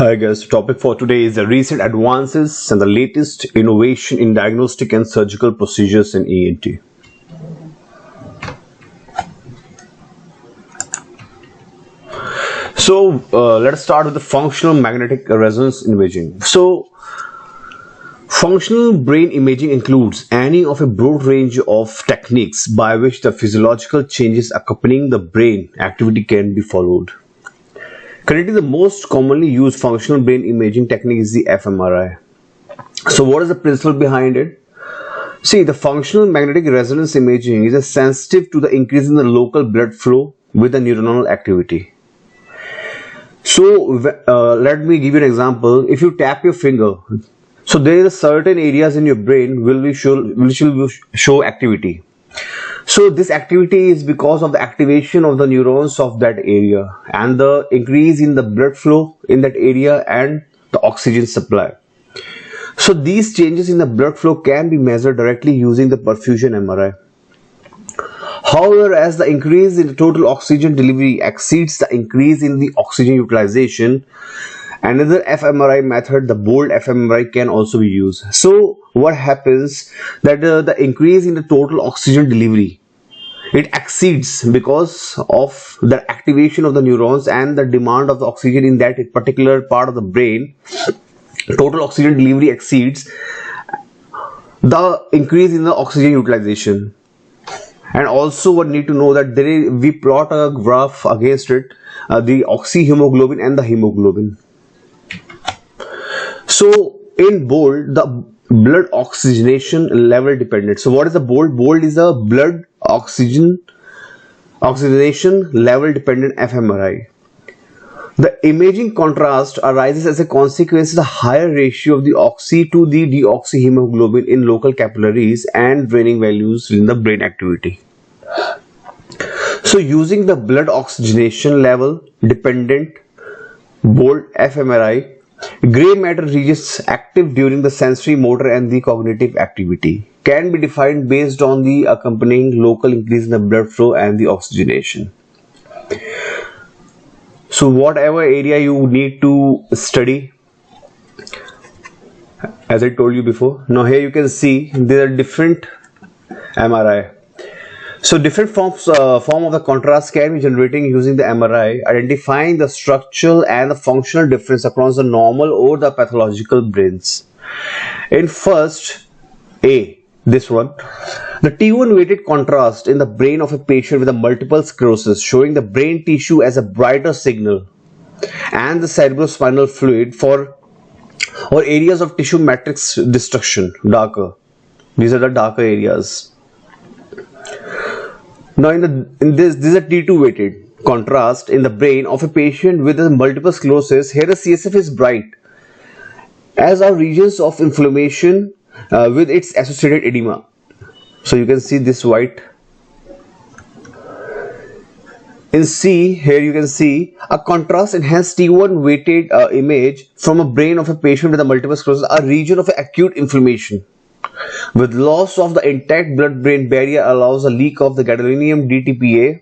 Hi guys, the topic for today is the recent advances and the latest innovation in diagnostic and surgical procedures in ENT. So let's start with the functional magnetic resonance imaging. So functional brain imaging includes any of a broad range of techniques by which the physiological changes accompanying the brain activity can be followed. Currently, the most commonly used functional brain imaging technique is the fMRI. So what is the principle behind it? See, the functional magnetic resonance imaging is sensitive to the increase in the local blood flow with the neuronal activity. So let me give you an example. If you tap your finger, so there are certain areas in your brain which will show activity. So this activity is because of the activation of the neurons of that area and the increase in the blood flow in that area and the oxygen supply. So these changes in the blood flow can be measured directly using the perfusion MRI. However, as the increase in the total oxygen delivery exceeds the increase in the oxygen utilization, another fMRI method, the bold fMRI, can also be used. So what happens that the increase in the total oxygen delivery, it exceeds because of the activation of the neurons and the demand of the oxygen in that particular part of the brain. Total oxygen delivery exceeds the increase in the oxygen utilization. And also what need to know that we plot a graph against it, the oxyhemoglobin and the hemoglobin. So in bold, the blood oxygenation level dependent. So what is the bold? Bold is a blood oxygenation level dependent fMRI. The imaging contrast arises as a consequence of the higher ratio of the oxy to the deoxyhemoglobin in local capillaries and draining values in the brain activity. So using the blood oxygenation level dependent bold fMRI, gray matter regions active during the sensory, motor and the cognitive activity can be defined based on the accompanying local increase in the blood flow and the oxygenation. So whatever area you need to study, as I told you before, now here you can see there are different MRI. So different form of the contrast can be generated using the MRI, identifying the structural and the functional difference across the normal or the pathological brains. In first A, this one, the T1 weighted contrast in the brain of a patient with a multiple sclerosis, showing the brain tissue as a brighter signal and the cerebrospinal fluid for or areas of tissue matrix destruction, darker. These are the darker areas. Now this is a T2 weighted contrast in the brain of a patient with a multiple sclerosis. Here the CSF is bright, as are regions of inflammation with its associated edema. So you can see this white. In C, here you can see a contrast enhanced T1 weighted image from a brain of a patient with a multiple sclerosis, a region of acute inflammation. With loss of the intact blood-brain barrier allows a leak of the gadolinium DTPA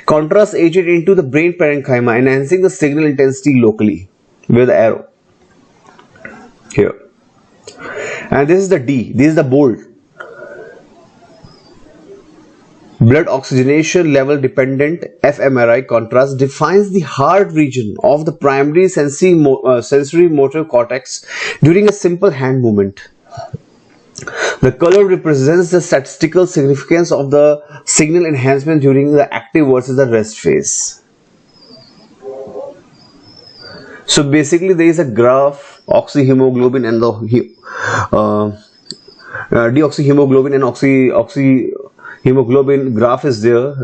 contrast agent into the brain parenchyma, enhancing the signal intensity locally with the arrow here. And this is the D, this is the bold. Blood oxygenation level dependent fMRI contrast defines the hard region of the primary sensory motor cortex during a simple hand movement. The color represents the statistical significance of the signal enhancement during the active versus the rest phase. So basically there is a graph, oxyhemoglobin and the deoxyhemoglobin and oxyhemoglobin graph is there.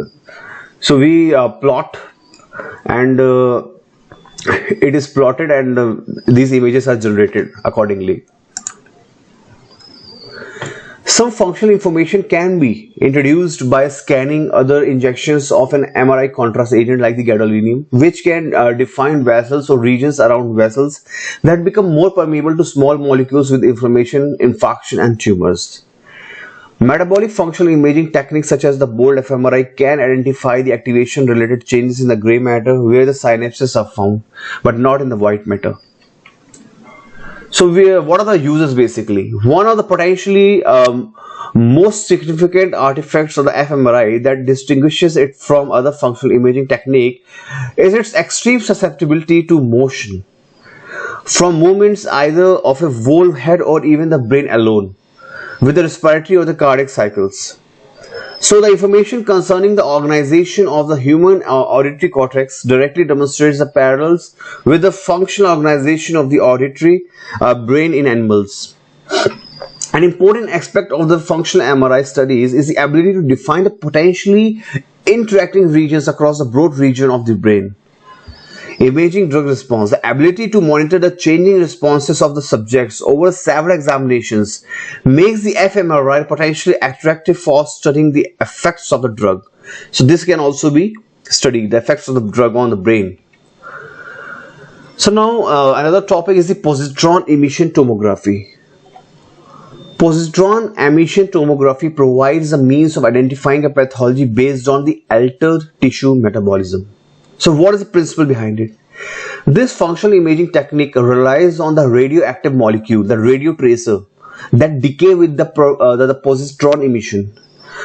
So we plot and it is plotted and these images are generated accordingly. Some functional information can be introduced by scanning other injections of an MRI contrast agent like the gadolinium, which can define vessels or regions around vessels that become more permeable to small molecules with inflammation, infarction and tumors. Metabolic functional imaging techniques such as the bold fMRI can identify the activation related changes in the gray matter where the synapses are found, but not in the white matter. So what are the uses basically? One of the potentially most significant artifacts of the fMRI that distinguishes it from other functional imaging technique is its extreme susceptibility to motion, from movements either of a whole head or even the brain alone, with the respiratory or the cardiac cycles. So the information concerning the organization of the human auditory cortex directly demonstrates the parallels with the functional organization of the auditory brain in animals. An important aspect of the functional MRI studies is the ability to define the potentially interacting regions across the broad region of the brain. Imaging drug response, the ability to monitor the changing responses of the subjects over several examinations, makes the fMRI potentially attractive for studying the effects of the drug. So this can also be studied, the effects of the drug on the brain. So now another topic is the positron emission tomography. Positron emission tomography provides a means of identifying a pathology based on the altered tissue metabolism. So what is the principle behind it? This functional imaging technique relies on the radioactive molecule, the radiotracer, that decay with the positron emission.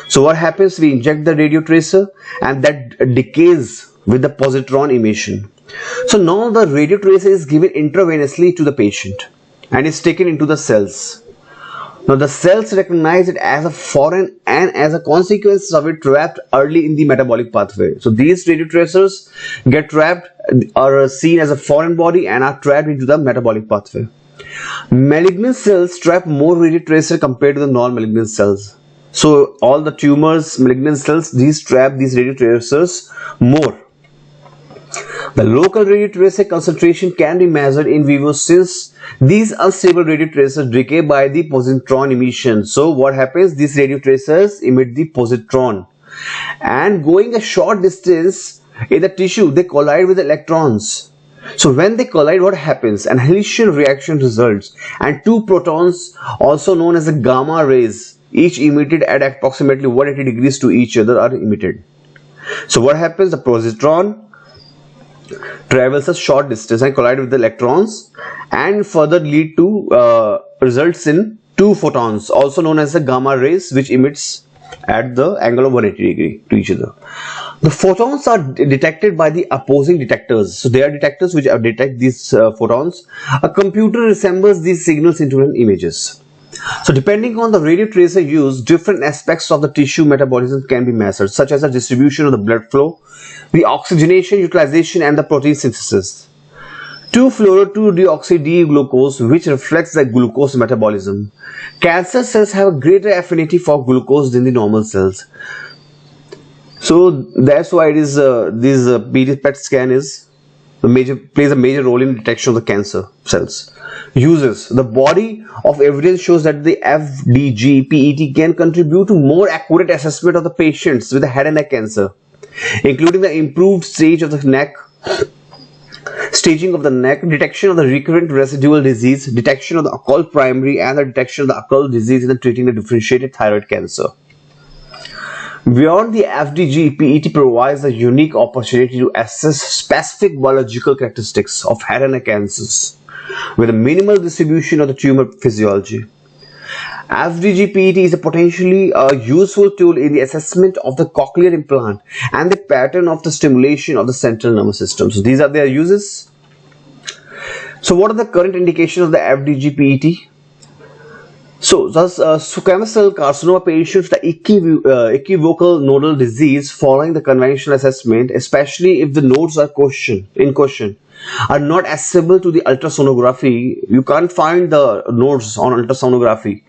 So what happens? We inject the radiotracer and that decays with the positron emission. So now the radiotracer is given intravenously to the patient and is taken into the cells. Now the cells recognize it as a foreign and as a consequence of it trapped early in the metabolic pathway. So these radiotracers get trapped, are seen as a foreign body and are trapped into the metabolic pathway. Malignant cells trap more radiotracer compared to the non-malignant cells. So all the tumors, malignant cells, these trap these radiotracers more. The local radiotracer concentration can be measured in vivo since these unstable radiotracers decay by the positron emission. So what happens? These radiotracers emit the positron and going a short distance in the tissue, they collide with the electrons. So when they collide, what happens? An annihilation reaction results and two protons, also known as the gamma rays, each emitted at approximately 180 degrees to each other, are emitted. So what happens? The positron travels a short distance and collide with the electrons and further lead to results in two photons, also known as the gamma rays, which emits at the angle of 180 degree to each other. The photons are detected by the opposing detectors. So they are detectors which detect these photons. A computer resembles these signals into images. So depending on the radiotracer used, different aspects of the tissue metabolism can be measured, such as the distribution of the blood flow, the oxygenation utilization, and the protein synthesis. 2-fluoro-2-deoxy-D-glucose, which reflects the glucose metabolism. Cancer cells have a greater affinity for glucose than the normal cells. So that's why it is this PET scan plays a major role in detection of the cancer cells. Uses: the body of evidence shows that the FDG PET can contribute to more accurate assessment of the patients with the head and neck cancer, including the improved staging of the neck, detection of the recurrent residual disease, detection of the occult primary, and the detection of the occult disease in treating the differentiated thyroid cancer. Beyond the FDG, PET provides a unique opportunity to assess specific biological characteristics of head and neck cancers with a minimal distribution of the tumor physiology. FDG PET is a potentially useful tool in the assessment of the cochlear implant and the pattern of the stimulation of the central nervous system. So these are their uses. So what are the current indications of the FDG PET? So thus squamous cell carcinoma patients with equivocal nodal disease following the conventional assessment, especially if the nodes are in question, are not accessible to the ultrasonography. You can't find the nodes on ultrasonography.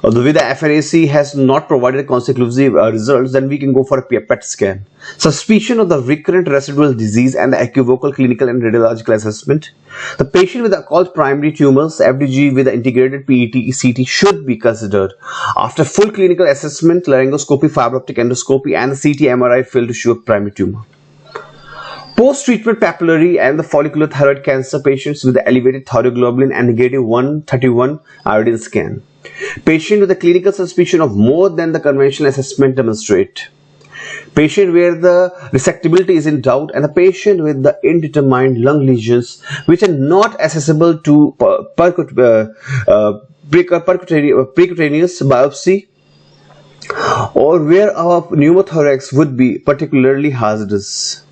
The way the FNAC has not provided conclusive results, then we can go for a PET scan. Suspicion of the recurrent residual disease and the equivocal clinical and radiological assessment. The patient with occult primary tumors, FDG with the integrated PET CT should be considered. After full clinical assessment, laryngoscopy, fiber optic endoscopy, and the CT MRI failed to show a primary tumor. Post-treatment papillary and the follicular thyroid cancer patients with the elevated thyroglobulin and negative 131 iodine scan. Patient with a clinical suspicion of more than the conventional assessment demonstrate. patient where the resectability is in doubt, and the patient with the indeterminate lung lesions which are not accessible to percutaneous biopsy, or where our pneumothorax would be particularly hazardous.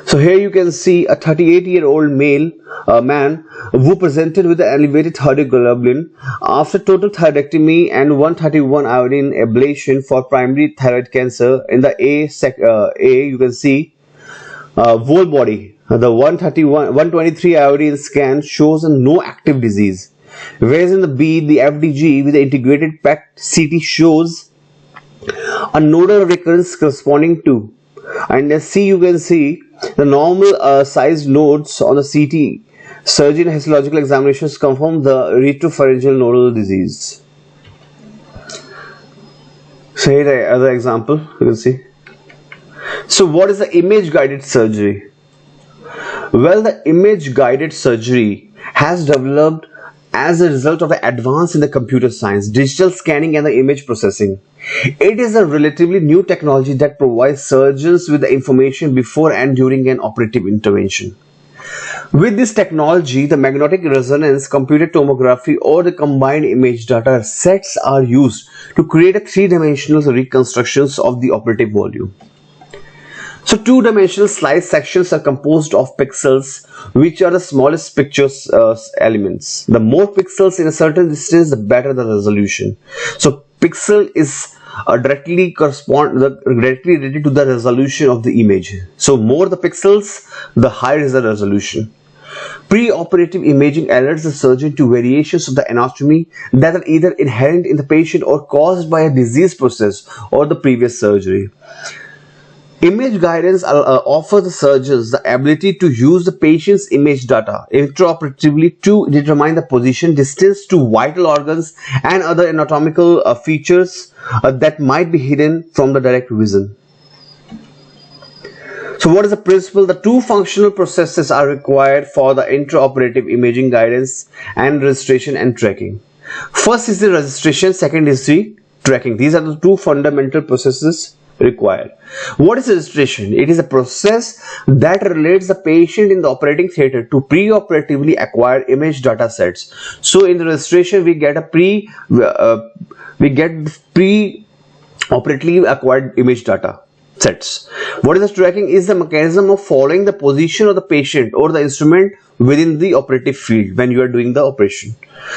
So here you can see a 38-year-old male man who presented with an elevated thyroglobulin after total thyroidectomy and 131 iodine ablation for primary thyroid cancer. In the A you can see whole body. The 123 iodine scan shows no active disease, whereas in the B, the FDG with the integrated PET CT shows a nodal recurrence corresponding to, and as C you can see the normal sized nodes on the CT. Surgeon histological examinations confirm the retropharyngeal nodal disease. So here the other example you can see. So what is the image guided surgery? Well, the image guided surgery has developed as a result of the advance in the computer science, digital scanning and the image processing. It is a relatively new technology that provides surgeons with the information before and during an operative intervention. With this technology, the magnetic resonance, computed tomography, or the combined image data sets are used to create a three-dimensional reconstructions of the operative volume. So two-dimensional slice sections are composed of pixels, which are the smallest pictures elements. The more pixels in a certain distance, the better the resolution. So pixel is directly related to the resolution of the image. So more the pixels, the higher is the resolution. Pre-operative imaging alerts the surgeon to variations of the anatomy that are either inherent in the patient or caused by a disease process or the previous surgery. Image guidance offers the surgeons the ability to use the patient's image data intraoperatively to determine the position, distance to vital organs and other anatomical features that might be hidden from the direct vision. So what is the principle? The two functional processes are required for the intraoperative imaging guidance and registration and tracking. First is the registration, second is the tracking. These are the two fundamental processes required. What is registration? It is a process that relates the patient in the operating theater to pre-operatively acquired image data sets. So in the registration we get pre-operatively acquired image data sets. What is the tracking? Is the mechanism of following the position of the patient or the instrument within the operative field when you are doing the operation.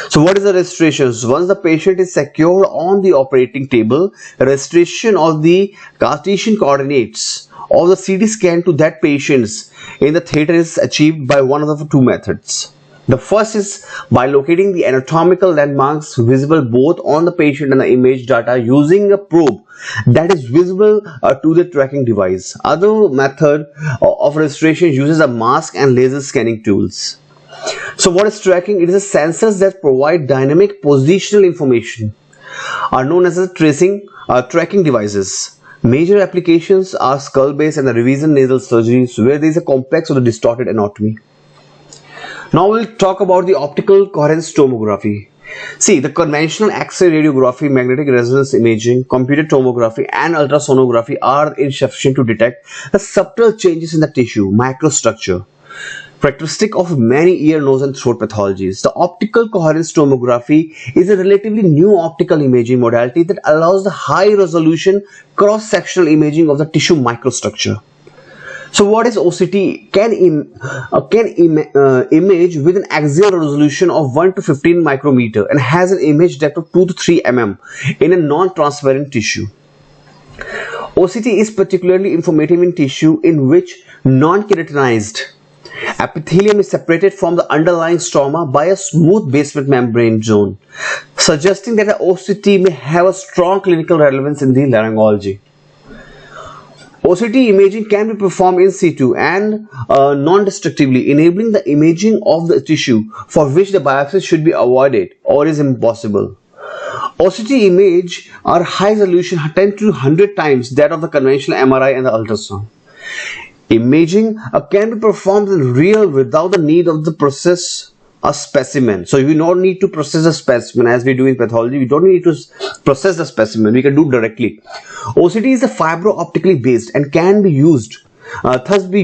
So what is the registrations? Once the patient is secured on the operating table, registration of the Cartesian coordinates of the CT scan to that patient's in the theater is achieved by one of the two methods. The first is by locating the anatomical landmarks visible both on the patient and the image data using a probe that is visible to the tracking device. Other method of registration uses a mask and laser scanning tools. So what is tracking? It is a sensors that provide dynamic positional information are known as tracking devices. Major applications are skull base and the revision nasal surgeries where there is a complex or the distorted anatomy. Now we'll talk about the optical coherence tomography. See, the conventional X-ray radiography, magnetic resonance imaging, computed tomography and ultrasonography are insufficient to detect the subtle changes in the tissue, microstructure, characteristic of many ear, nose and throat pathologies. The optical coherence tomography is a relatively new optical imaging modality that allows the high resolution cross-sectional imaging of the tissue microstructure. So what is OCT? Can image with an axial resolution of 1 to 15 micrometer and has an image depth of 2 to 3 mm in a non-transparent tissue. OCT is particularly informative in tissue in which non-keratinized epithelium is separated from the underlying stroma by a smooth basement membrane zone, suggesting that the OCT may have a strong clinical relevance in the laryngology. OCT imaging can be performed in situ and non-destructively, enabling the imaging of the tissue for which the biopsy should be avoided or is impossible. OCT image are high resolution 10 to 100 times that of the conventional MRI and the ultrasound. Imaging can be performed in real without the need of the process a specimen. So you don't need to process a specimen as we do in pathology. We don't need to process the specimen. We can do directly. OCT is a fibro-optically based and can be used, thus be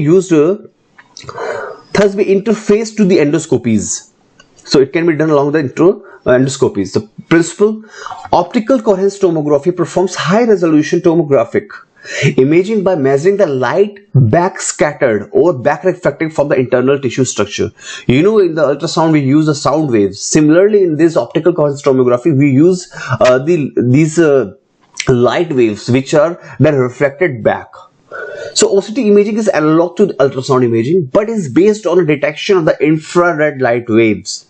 interfaced to the endoscopies. So it can be done along the endoscopies. The principle: optical coherence tomography performs high resolution tomographic imaging by measuring the light backscattered or back reflected from the internal tissue structure. You know, in the ultrasound we use the sound waves. Similarly, in this optical coherence tomography we use these light waves which are then reflected back. So OCT imaging is analog to the ultrasound imaging, but is based on a detection of the infrared light waves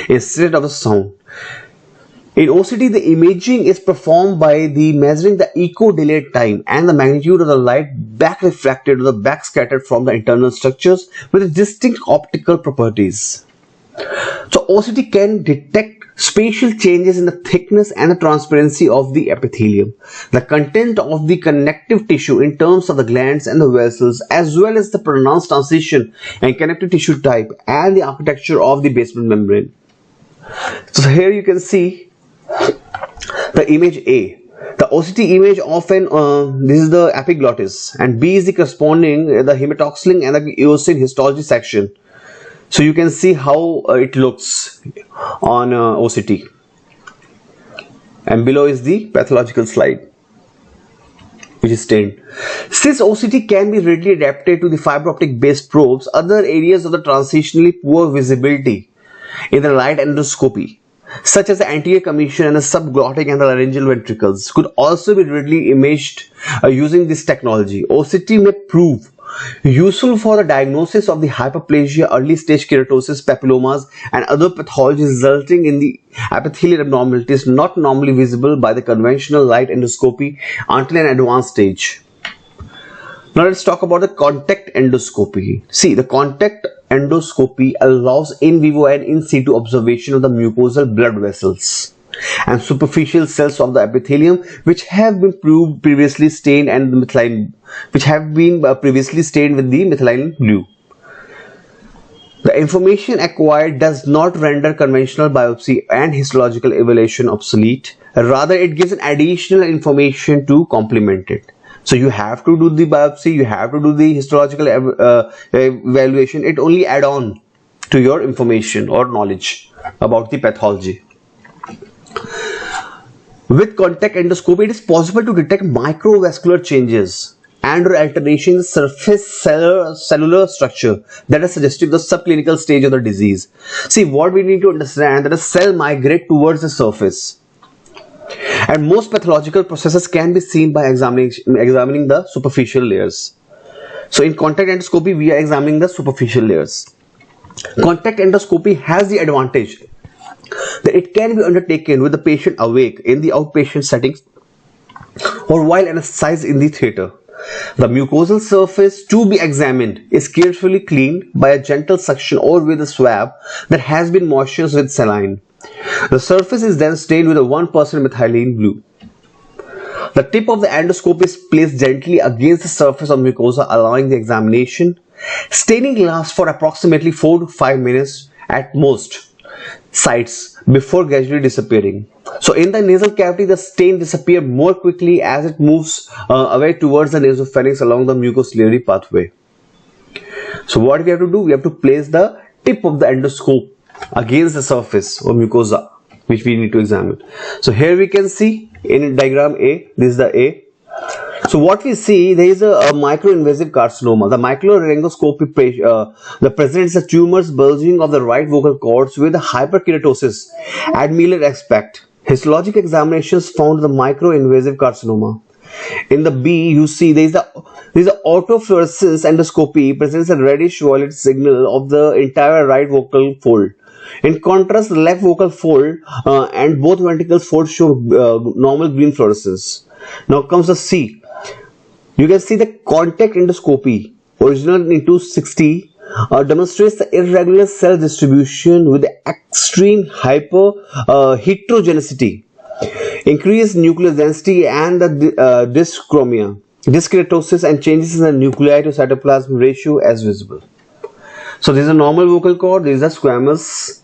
instead of the sound. In OCT, the imaging is performed by the measuring the echo delay time and the magnitude of the light back reflected or the back scattered from the internal structures with distinct optical properties. So OCT can detect spatial changes in the thickness and the transparency of the epithelium, the content of the connective tissue in terms of the glands and the vessels, as well as the pronounced transition and connective tissue type and the architecture of the basement membrane. So here you can see the image A. The OCT image often, this is the epiglottis, and B is the corresponding the hematoxylin and the eosin histology section. So you can see how it looks on OCT, and below is the pathological slide which is stained. Since OCT can be readily adapted to the fiber optic based probes, other areas of the transitionally poor visibility in the light endoscopy, such as the anterior commission and the subglottic and the laryngeal ventricles, could also be readily imaged using this technology. OCT may prove useful for the diagnosis of the hyperplasia, early stage keratosis, papillomas, and other pathologies resulting in the epithelial abnormalities not normally visible by the conventional light endoscopy until an advanced stage. Now let's talk about the contact endoscopy. See, the contact endoscopy allows in vivo and in situ observation of the mucosal blood vessels and superficial cells of the epithelium which have been previously stained and with the methylene blue. The information acquired does not render conventional biopsy and histological evaluation obsolete. Rather, it gives an additional information to complement it. So you have to do the biopsy, you have to do the histological evaluation. It only add on to your information or knowledge about the pathology. With contact endoscopy, it is possible to detect microvascular changes and or alterations in the surface cellular structure that is suggestive of the subclinical stage of the disease. See, what we need to understand that a cell migrates towards the surface, and most pathological processes can be seen by examining the superficial layers. So in contact endoscopy, we are examining the superficial layers. Contact endoscopy has the advantage that it can be undertaken with the patient awake in the outpatient settings or while anesthetized in the theatre. The mucosal surface to be examined is carefully cleaned by a gentle suction or with a swab that has been moistened with saline. The surface is then stained with a 1% methylene blue. The tip of the endoscope is placed gently against the surface of mucosa, allowing the examination. Staining lasts for approximately 4 to 5 minutes at most sites before gradually disappearing. So in the nasal cavity, the stain disappears more quickly as it moves away towards the nasopharynx along the mucociliary pathway. So what we have to do, we have to place the tip of the endoscope against the surface or mucosa which we need to examine. So here we can see in diagram A, this is the A. So what we see, there is a microinvasive carcinoma. The microlaryngoscopy presents the tumors bulging of the right vocal cords with a hyperkeratosis at Miller aspect. Histologic examinations found the microinvasive carcinoma. In the B, you see there is a autofluorescence endoscopy presents a reddish violet signal of the entire right vocal fold. In contrast, the left vocal fold and both ventricles fold show normal green fluorescence. Now comes the C. You can see the contact endoscopy, original in 260, demonstrates the irregular cell distribution with the extreme heterogeneity, increased nuclear density, and the dyschromia, diskeratosis, and changes in the nuclei to cytoplasm ratio as visible. So this is a normal vocal cord, this is a squamous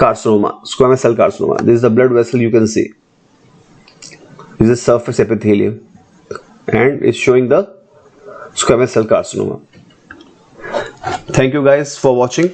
carcinoma, squamous cell carcinoma. This is the blood vessel you can see. This is surface epithelium and it's showing the squamous cell carcinoma. Thank you guys for watching.